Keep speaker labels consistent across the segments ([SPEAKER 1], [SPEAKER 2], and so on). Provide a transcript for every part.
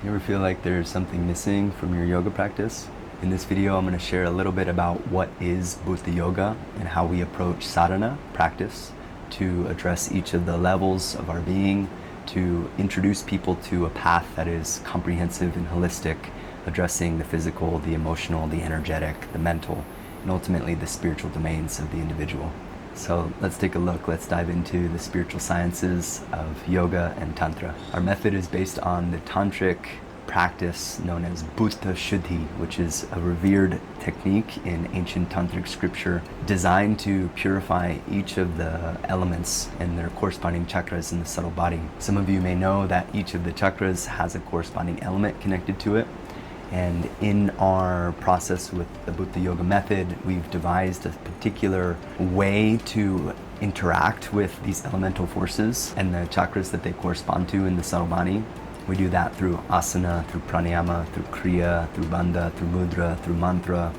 [SPEAKER 1] You ever feel like there's something missing from your yoga practice? In this video, I'm going to share a little bit about what is Bhūta Yoga and how we approach sadhana, practice, to address each of the levels of our being, to introduce people to a path that is comprehensive and holistic, addressing the physical, the emotional, the energetic, the mental, and ultimately the spiritual domains of the individual. So let's take a look. Let's dive into the spiritual sciences of yoga and Tantra. Our method is based on the Tantric practice known as Bhūta Shuddhi, which is a revered technique in ancient Tantric scripture designed to purify each of the elements and their corresponding chakras in the subtle body. Some of you may know that each of the chakras has a corresponding element connected to it. And in our process with the Bhūta Yoga method, we've devised a particular way to interact with these elemental forces and the chakras that they correspond to in the subtle body. We do that through asana, through pranayama, through kriya, through bandha, through mudra, through mantra.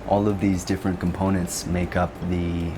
[SPEAKER 1] All of these different components make up the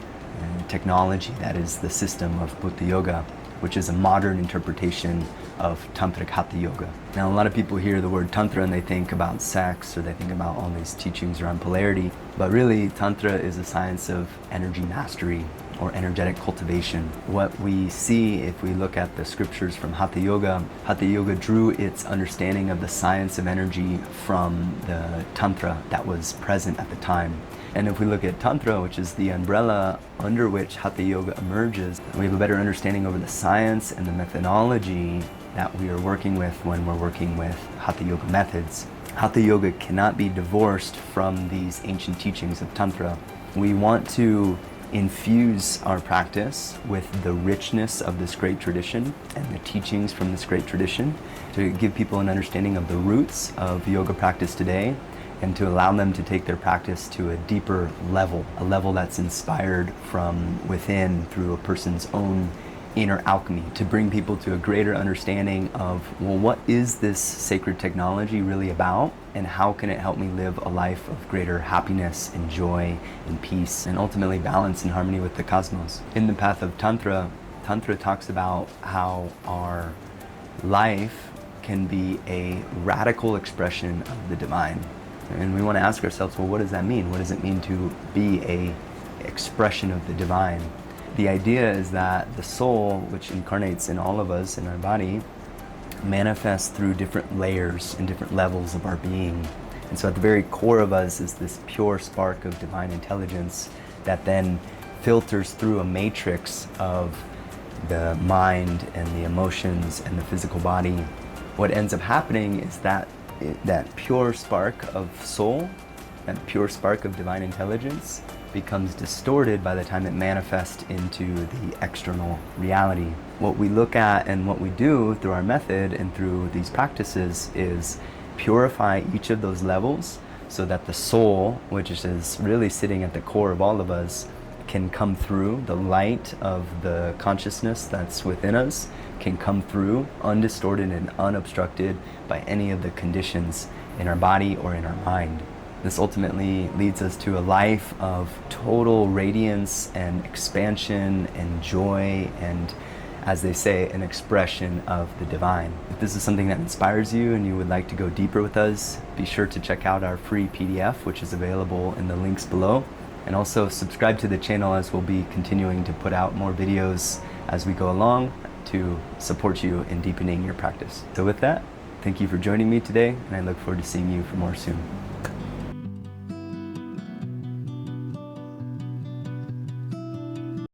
[SPEAKER 1] technology that is the system of Bhūta Yoga, which is a modern interpretation of Tantrik Hatha Yoga. Now, a lot of people hear the word Tantra and they think about sex, or they think about all these teachings around polarity, but really Tantra is a science of energy mastery or energetic cultivation. What we see if we look at the scriptures from Hatha Yoga drew its understanding of the science of energy from the Tantra that was present at the time. And if we look at Tantra, which is the umbrella under which Hatha Yoga emerges, we have a better understanding over the science and the methodology that we are working with when we're working with Hatha Yoga methods. Hatha Yoga cannot be divorced from these ancient teachings of Tantra. We want to infuse our practice with the richness of this great tradition and the teachings from this great tradition to give people an understanding of the roots of yoga practice today, and to allow them to take their practice to a deeper level, a level that's inspired from within through a person's own inner alchemy, to bring people to a greater understanding of, well, what is this sacred technology really about, and how can it help me live a life of greater happiness and joy and peace, and ultimately balance and harmony with the cosmos. In the path of Tantra, Tantra talks about how our life can be a radical expression of the divine. And we want to ask ourselves, well, what does that mean? What does it mean to be a expression of the divine? The idea is that the soul, which incarnates in all of us, in our body, manifests through different layers and different levels of our being. And so at the very core of us is this pure spark of divine intelligence that then filters through a matrix of the mind and the emotions and the physical body. What ends up happening is that pure spark of soul, that pure spark of divine intelligence, becomes distorted by the time it manifests into the external reality. What we look at and what we do through our method and through these practices is purify each of those levels so that the soul, which is really sitting at the core of all of us, can come through. The light of the consciousness that's within us can come through undistorted and unobstructed by any of the conditions in our body or in our mind. This ultimately leads us to a life of total radiance and expansion and joy and, as they say, an expression of the divine. If this is something that inspires you and you would like to go deeper with us, be sure to check out our free PDF, which is available in the links below. And also subscribe to the channel, as we'll be continuing to put out more videos as we go along to support you in deepening your practice. So with that, thank you for joining me today, and I look forward to seeing you for more soon.